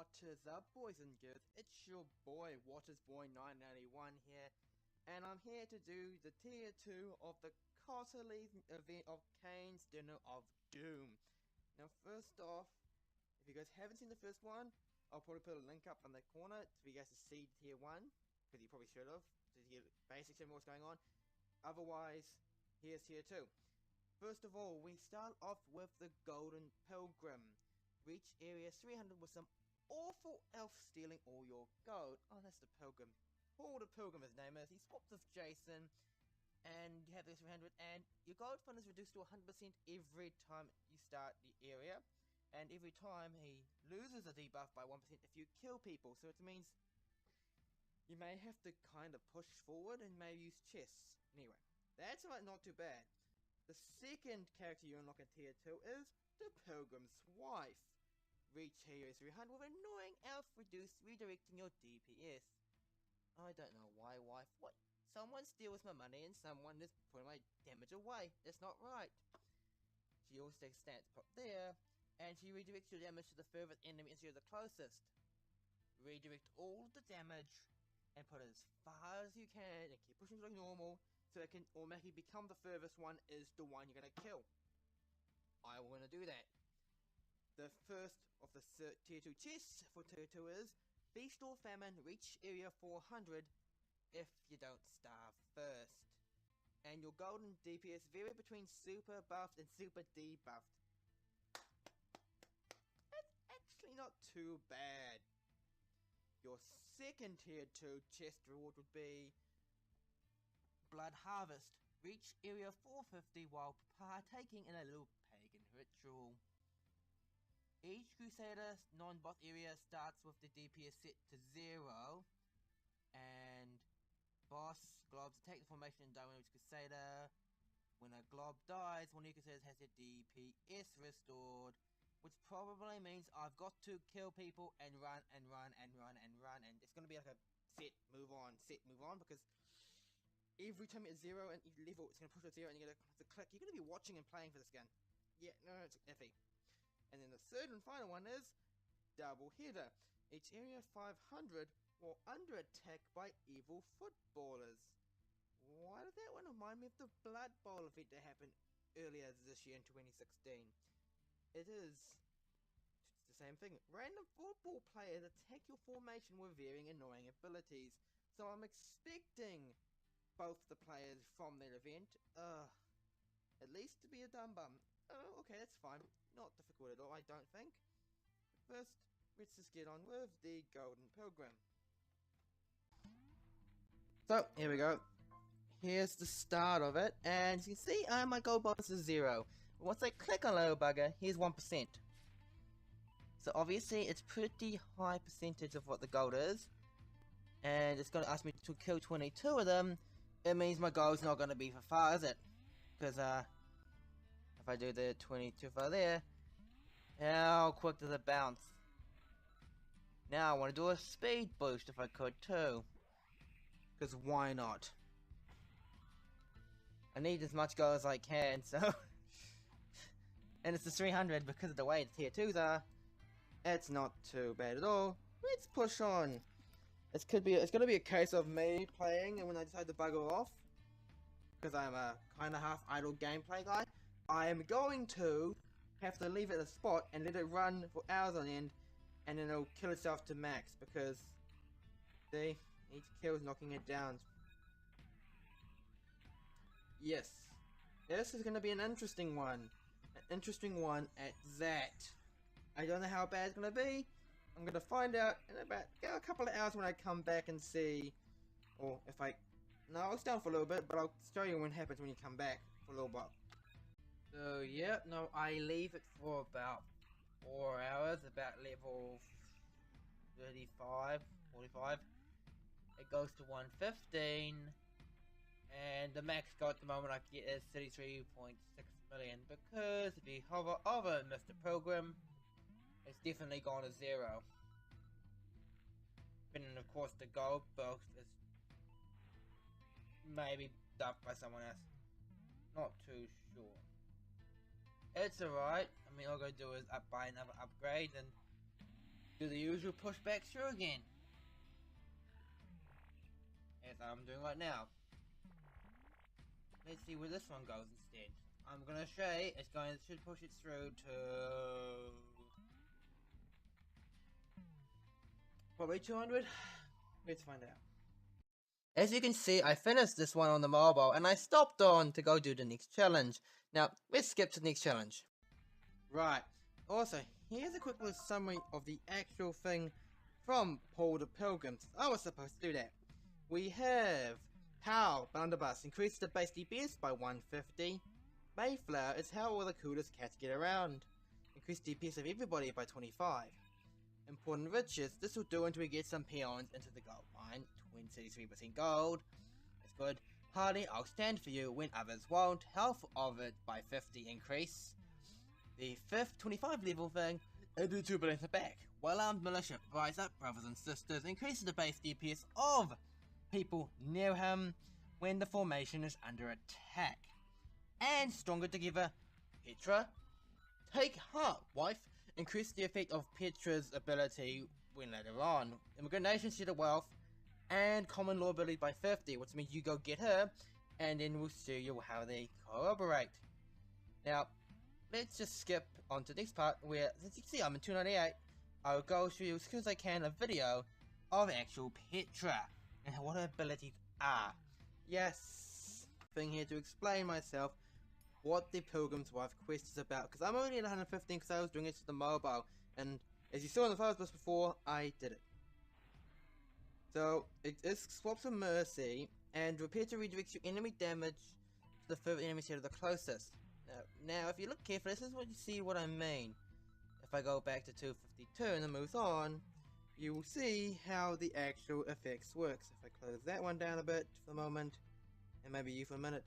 What is up, boys and girls? It's your boy, Watta's Boy 991 here, and I'm here to do the tier 2 of the COTLI event of Kane's Dinner of Doom. Now, first off, if you guys haven't seen the first one, I'll probably put a link up in the corner for you guys to see tier 1, because you probably should have, to get basics of what's going on. Otherwise, here's tier 2. First of all, we start off with the Golden Pilgrim. Reach area 300 with some awful elf stealing all your gold. Oh, that's the Pilgrim. Paul the Pilgrim, his name is. He swapped with Jason, and you have the 300, and your gold fund is reduced to 100% every time you start the area, and every time he loses a debuff by 1% if you kill people. So it means you may have to kind of push forward and maybe use chests. Anyway, that's not too bad. The second character you unlock in tier 2 is the Pilgrim's Wife. Reach area 300 with annoying elf reduced redirecting your DPS. I don't know why, wife. What? Someone steals my money and someone is putting my damage away. That's not right. She also takes stance pop there, and she redirects your damage to the furthest enemy instead of the closest. Redirect all of the damage and put it as far as you can and keep pushing like normal so it can automatically become the furthest one is the one you're gonna kill. I want to do that. The first of the tier 2 chests for tier 2 is Feast or Famine, reach area 400 if you don't starve first. And your golden DPS vary between super buffed and super debuffed. It's actually not too bad. Your second tier 2 chest reward would be Blood Harvest. Reach area 450 while partaking in a little pagan ritual. Each Crusader non-boss area starts with the DPS set to 0, and boss globs attack the formation and die when each Crusader. When a glob dies, one of your Crusaders has their DPS restored, which probably means I've got to kill people and run and run and run and run, and it's going to be like a set, move on, because every time it's 0 and you level, it's going to push to 0 and you're going to have to click. You're going to be watching and playing for this gun. Yeah, no, it's iffy. And then the third and final one is Double Header. Each area 500 while under attack by evil footballers. Why did that one remind me of the Blood Bowl event that happened earlier this year in 2016? It's the same thing. Random football players attack your formation with varying annoying abilities. So I'm expecting both the players from that event, at least to be a dumb bum. Oh, okay, that's fine. Not difficult at all, I don't think. But first, let's just get on with the Golden Pilgrim. So, here we go. Here's the start of it, and as you can see, my gold bonus is 0. But once I click on Little Bugger, here's 1%. So obviously, it's pretty high percentage of what the gold is. And it's going to ask me to kill 22 of them. It means my gold's not going to be for far, is it? Because, if I do the 22 for there, how quick does it bounce? Now I want to do a speed boost if I could too. Because why not? I need as much gold as I can, so... and it's the 300 because of the way the tier 2s are. It's not too bad at all. Let's push on. It's going to be a case of me playing and when I decide to bugger off. Because I'm a kind of half idle gameplay guy. I am going to have to leave it at a spot and let it run for hours on end, and then it'll kill itself to max because see, each kill is knocking it down. Yes, this is going to be an interesting one. An interesting one at that. I don't know how bad it's going to be. I'm going to find out in about a couple of hours when I come back and see, or if I... No, I'll stay on for a little bit, but I'll show you what happens when you come back for a little bit. So yeah, no, I leave it for about 4 hours, about level 35, 45. It goes to 115, and the max gold at the moment I get is 33.6 million, because if you hover over Mr. Pilgrim, it's definitely gone to 0. But then of course the gold box is maybe dumped by someone else. Not too sure. It's alright. I mean, all I gotta do is buy another upgrade, and do the usual push back through again, as I'm doing right now. Let's see where this one goes instead. I'm gonna say it should push it through to probably 200. Let's find out. As you can see, I finished this one on the mobile and I stopped on to go do the next challenge. Now, let's skip to the next challenge. Right, also, here's a quick little summary of the actual thing from Paul the Pilgrims. I was supposed to do that. We have Pow, Blunderbuss, increases the base DPS by 150. Mayflower is how all the coolest cats get around. Increase DPS of everybody by 25. Important riches, this will do until we get some peons into the gold mine. 23% gold. That's good. Party, I'll stand for you when others won't. Health of it by 50 increase. The 5th 25 level thing, and do 2 bullets back. Well-armed militia, rise up, brothers and sisters, increases the base DPS of people near him when the formation is under attack. And stronger together, Petra, take heart, wife, increase the effect of Petra's ability when later on. Immigration, share the wealth, and common law ability by 50, which means you go get her, and then we'll show you how they cooperate. Now, let's just skip on to the next part where, as you can see, I'm in 298. I'll go show you as soon as I can a video of actual Petra and what her abilities are. Yes, thing here to explain myself what the Pilgrim's Wife quest is about, because I'm only at 115 because I was doing it to the mobile, and as you saw in the photos list before, I did it. So, it is swaps of mercy, and repair to redirect your enemy damage to the further enemy side of the closest. Now, if you look carefully, this is what you see what I mean. If I go back to 252 and then move on, you will see how the actual effects works. If I close that one down a bit for the moment, and maybe you for a minute,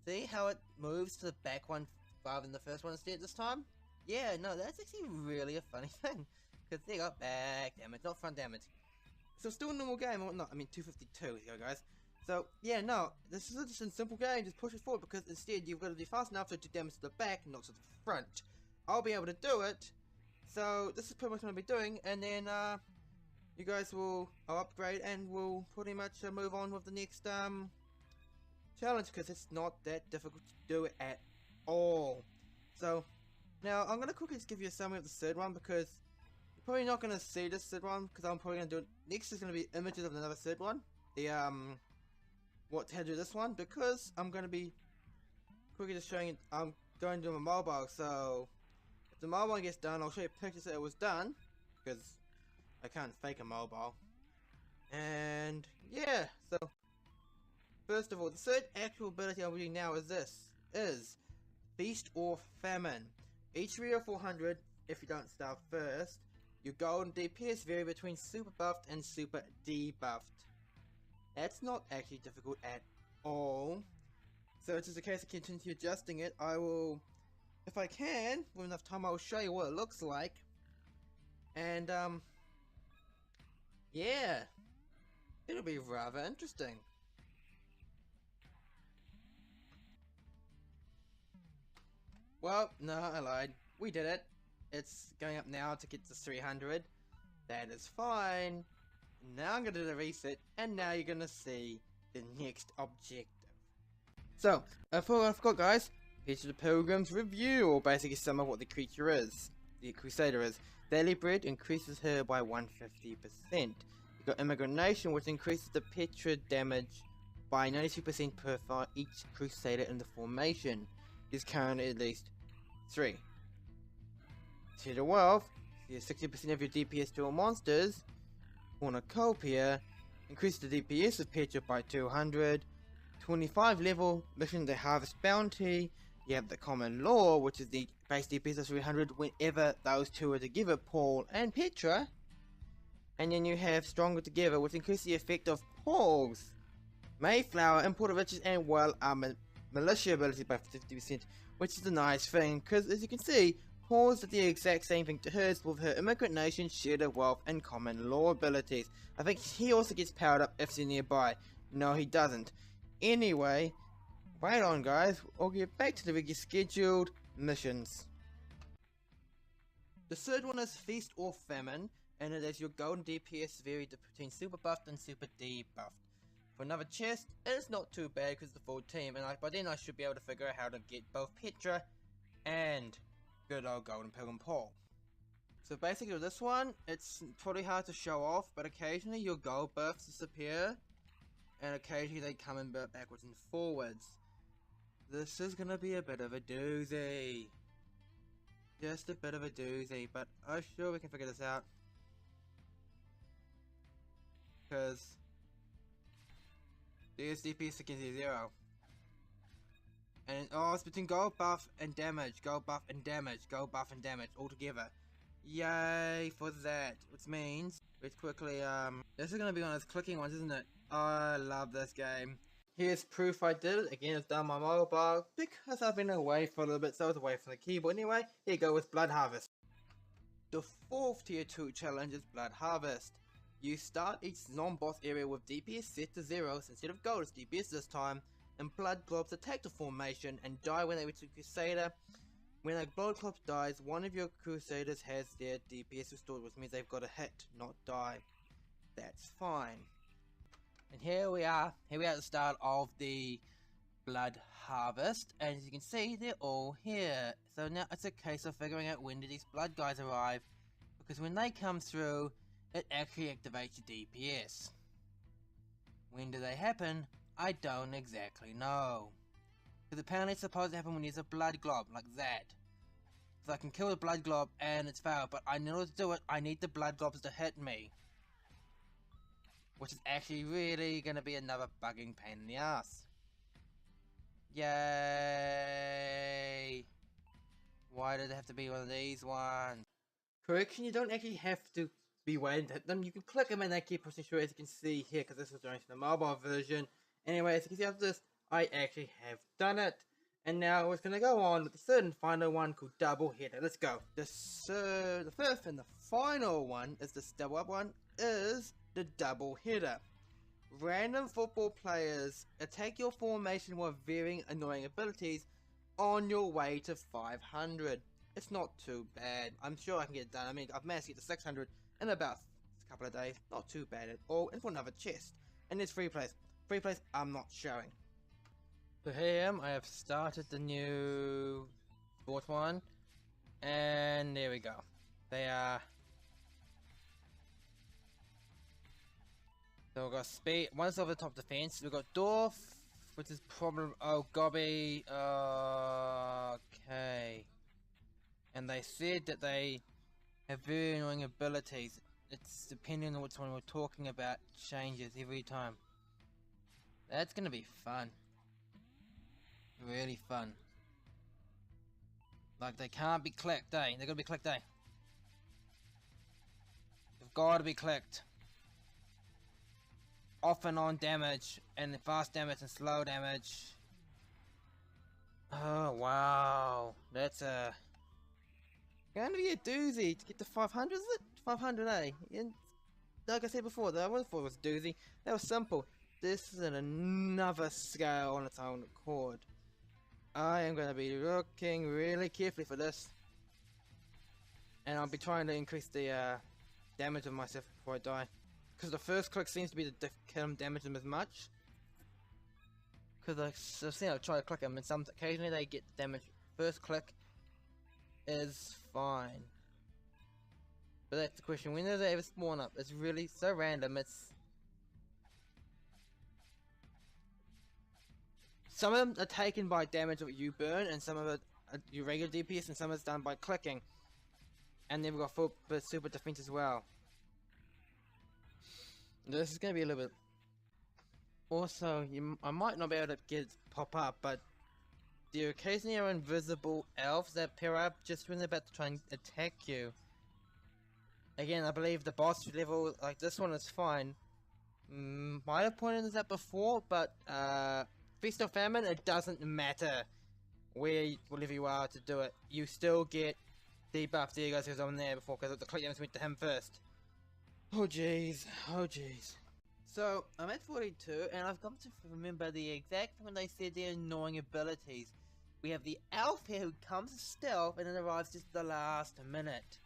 see how it moves to the back one rather than the first one instead this time? Yeah, no, that's actually really a funny thing. Because they got back damage, not front damage. So still a normal game, or not, I mean 252 here guys. So yeah, no, this is just a simple game, just push it forward because instead you've got to be fast enough to do damage to the back, not to the front. I'll be able to do it, so this is pretty much what I'll be doing, and then you guys will upgrade and we'll pretty much move on with the next challenge because it's not that difficult to do it at all. So now I'm going to quickly just give you a summary of the third one because you're probably not going to see this third one because I'm probably going to do it. Next is going to be images of another third one. The how to do this one because I'm going to be quickly just showing it. I'm going to do my mobile, so if the mobile gets done, I'll show you pictures that it was done because I can't fake a mobile. And yeah, so first of all, the third actual ability I'm doing now is Feast or Famine. Each 3 or 400, if you don't start first, your gold and DPS vary between super buffed and super debuffed. That's not actually difficult at all. So it's just a case of continue adjusting it. I will, if I can, with enough time, I'll show you what it looks like. And yeah, it'll be rather interesting. Well, no, I lied. We did it. It's going up now to get to 300. That is fine. Now I'm going to do the reset, and now you're going to see the next objective. So, I forgot guys, here's the Pilgrim's review, or basically sum of what the creature is. The Crusader is. Daily Bread increases her by 150%. You got Immigration, which increases the Petra damage by 92% per fire each Crusader in the formation. There's currently at least 3. Tier 12, you 60% of your DPS to all monsters. Cornucopia, increases the DPS of Petra by 200. 25 level, mission the Harvest Bounty. You have the Common Law, which is the base DPS of 300 whenever those two are together, Paul and Petra. And then you have Stronger Together, which increases the effect of Paul's Mayflower, Imported Riches, and Well-Armored Militia ability by 50%, which is a nice thing, because as you can see, Paul's did the exact same thing to hers with her Immigrant Nation, Shared of Wealth, and Common Law abilities. I think he also gets powered up if they're nearby. No, he doesn't. Anyway, wait on guys, I'll get back to the regular scheduled missions. The third one is Feast or Famine, and it is your golden DPS varied between super buffed and super debuffed. For another chest, it's not too bad because it's the full team, and by then I should be able to figure out how to get both Petra and good old Golden Pilgrim Paul. So basically with this one, it's pretty hard to show off, but occasionally your gold buffs disappear, and occasionally they come in backwards and forwards. This is gonna be a bit of a doozy. Just a bit of a doozy, but I'm sure we can figure this out. Because there's DPS against 0. And oh, it's between gold buff and damage, gold buff and damage, gold buff and damage all together. Yay for that. Which means, let's quickly, this is gonna be one of those clicking ones, isn't it? Oh, I love this game. Here's proof I did it. Again, it's done on my mobile because I've been away for a little bit, so I was away from the keyboard. Anyway, here you go with Blood Harvest. The fourth tier 2 challenge is Blood Harvest. You start each non-boss area with DPS set to 0 instead of gold, it's DPS this time, and Blood Globs attack the formation and die when they reach a Crusader. When a Blood Glob dies, one of your Crusaders has their DPS restored, which means they've got to hit, not die. That's fine. And here we are at the start of the Blood Harvest, and as you can see, they're all here. So now it's a case of figuring out when do these blood guys arrive, because when they come through, it actually activates your DPS. When do they happen? I don't exactly know. Because apparently it's supposed to happen when there's a blood glob, like that. So I can kill the blood glob and it's failed, but in order to do it, I need the blood globs to hit me. Which is actually really going to be another bugging pain in the ass. Yay! Why did it have to be one of these ones? Correction, you don't actually have to be waiting to hit them. You can click them and they keep pushing through, as you can see here, because this was during the mobile version. Anyway, as you can see after this, I actually have done it. And now we're going to go on with the third and final one called Double Header. Let's go. The fifth and the final one is this double up one, is the Double Header. Random football players attack your formation with varying annoying abilities on your way to 500. It's not too bad. I'm sure I can get it done. I mean, I've managed to get to 600 in about a couple of days. Not too bad at all. And for another chest. And there's free plays. Free plays I'm not showing. So here I am. I have started the new fourth one. And there we go. They are... So we've got speed, one's over the top defense, we've got Dwarf, which is problem, oh Gobby, okay. And they said that they have very annoying abilities. It's depending on which one we're talking about, changes every time. That's gonna be fun. Really fun. Like they can't be clicked, eh? They're gonna be clicked, eh? They've gotta be clicked. Off and on damage, and fast damage and slow damage. Oh wow, that's gonna be a doozy to get to 500, is it? 500, eh? And like I said before, that one thought was doozy. That was simple. This is another scale on its own accord. I am gonna be looking really carefully for this, and I'll be trying to increase the damage of myself before I die. Because the first click seems to be to kill them, damage them as much. Because I've seen I try to click them and occasionally they get damage. First click is fine. But that's the question, when do they ever spawn up? It's really so random, it's... Some of them are taken by damage that you burn, and some of it are your regular DPS, and some of it's done by clicking. And then we've got full super defense as well. This is going to be a little bit... Also, I might not be able to get it to pop up, but there occasionally are invisible elves that appear up just when they're about to try and attack you. Again, I believe the boss level, like this one, is fine. Might have pointed this out before, but Feast or Famine, it doesn't matter wherever you are to do it. You still get debuffed. There you guys, who's on there before, because the click damage went to him first. Oh jeez, oh jeez. So, I'm at 42, and I've got to remember the exact when they said their annoying abilities. We have the elf here who comes stealth and then arrives just the last minute.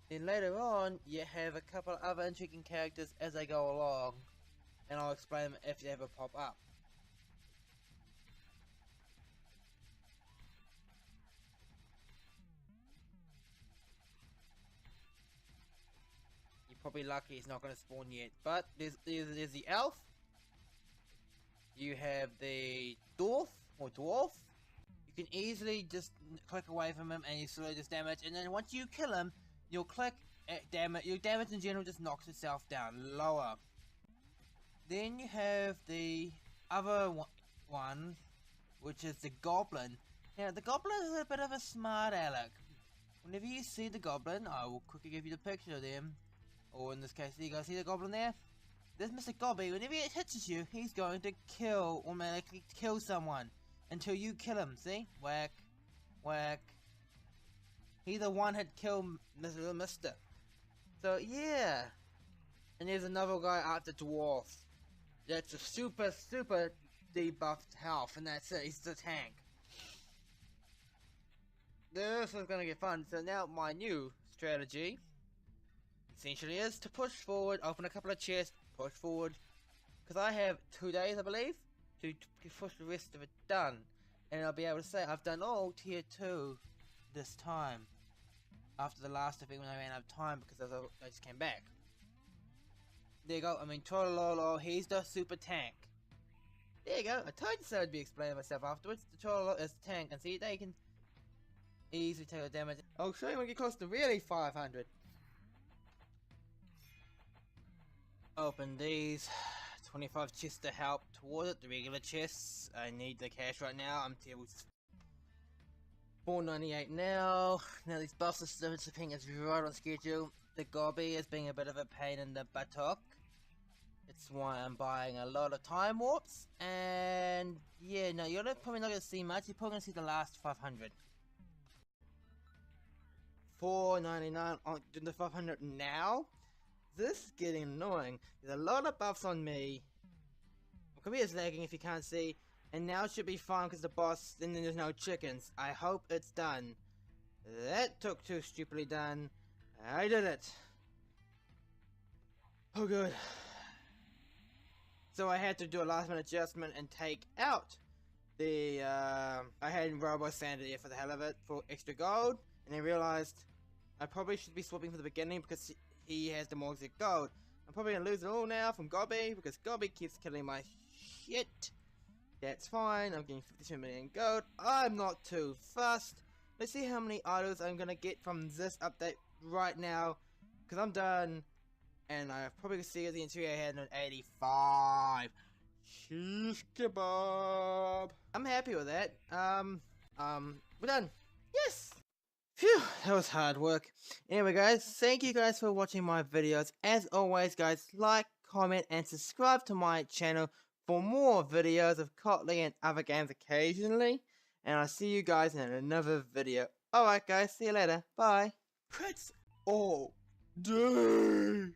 Then later on, you have a couple of other intriguing characters as they go along, and I'll explain them if they ever pop up. You're probably lucky it's not going to spawn yet, but there's the elf. You have the dwarf. You can easily just click away from him and you slow this damage, and then once you kill him, you'll click at damage. Your damage in general just knocks itself down lower. Then you have the other one, which is the goblin. Now the goblin is a bit of a smart aleck. Whenever you see the goblin, I will quickly give you the picture of them. Or in this case, you guys see the goblin there? This Mr. Gobby, whenever it hits you, he's going to automatically kill someone. Until you kill him, see? Whack. Whack. He's a one-hit kill Mr. So, yeah. And there's another guy after Dwarf. That's a super debuffed health, and that's it. He's the tank. This is gonna get fun. So now my new strategy essentially is to push forward, open a couple of chests, push forward, because I have 2 days, I believe, to push the rest of it done, and I'll be able to say I've done all tier 2 this time, after the last event when I ran out of time because I just came back. There you go. I mean, Trololo, he's the super tank. There you go. I told you so. I'd be explaining myself afterwards. The Trololo is the tank, and see, they can easily take the damage. I'll show you when we get close to really 500. Open these. 25 chests to help toward it. The regular chests. I need the cash right now. I'm tier 498 now. Now these buffs are still shipping is right on schedule. The Gobby is being a bit of a pain in the buttock. It's why I'm buying a lot of time warps. And yeah, no, you're probably not going to see much. You're probably going to see the last 500. 499 on the 500 now. This is getting annoying. There's a lot of buffs on me. My computer's lagging if you can't see. And now it should be fine because the boss, then there's no chickens. I hope it's done. That took too stupidly done. I did it. Oh good. So I had to do a last minute adjustment and take out the, I had Robo Sanity for the hell of it for extra gold. And I realized I probably should be swapping from the beginning because he has the more extra gold. I'm probably going to lose it all now from Gobby because Gobby keeps killing my shit. That's fine. I'm getting 52 million gold. I'm not too fussed. Let's see how many idols I'm going to get from this update right now. Because I'm done. And I probably see the interior I had an 85. Shish kebab. I'm happy with that. We're done. Yes! Phew, that was hard work. Anyway guys, thank you guys for watching my videos. As always guys, like, comment, and subscribe to my channel for more videos of COTLI and other games occasionally. And I'll see you guys in another video. Alright guys, see you later. Bye. That's all day.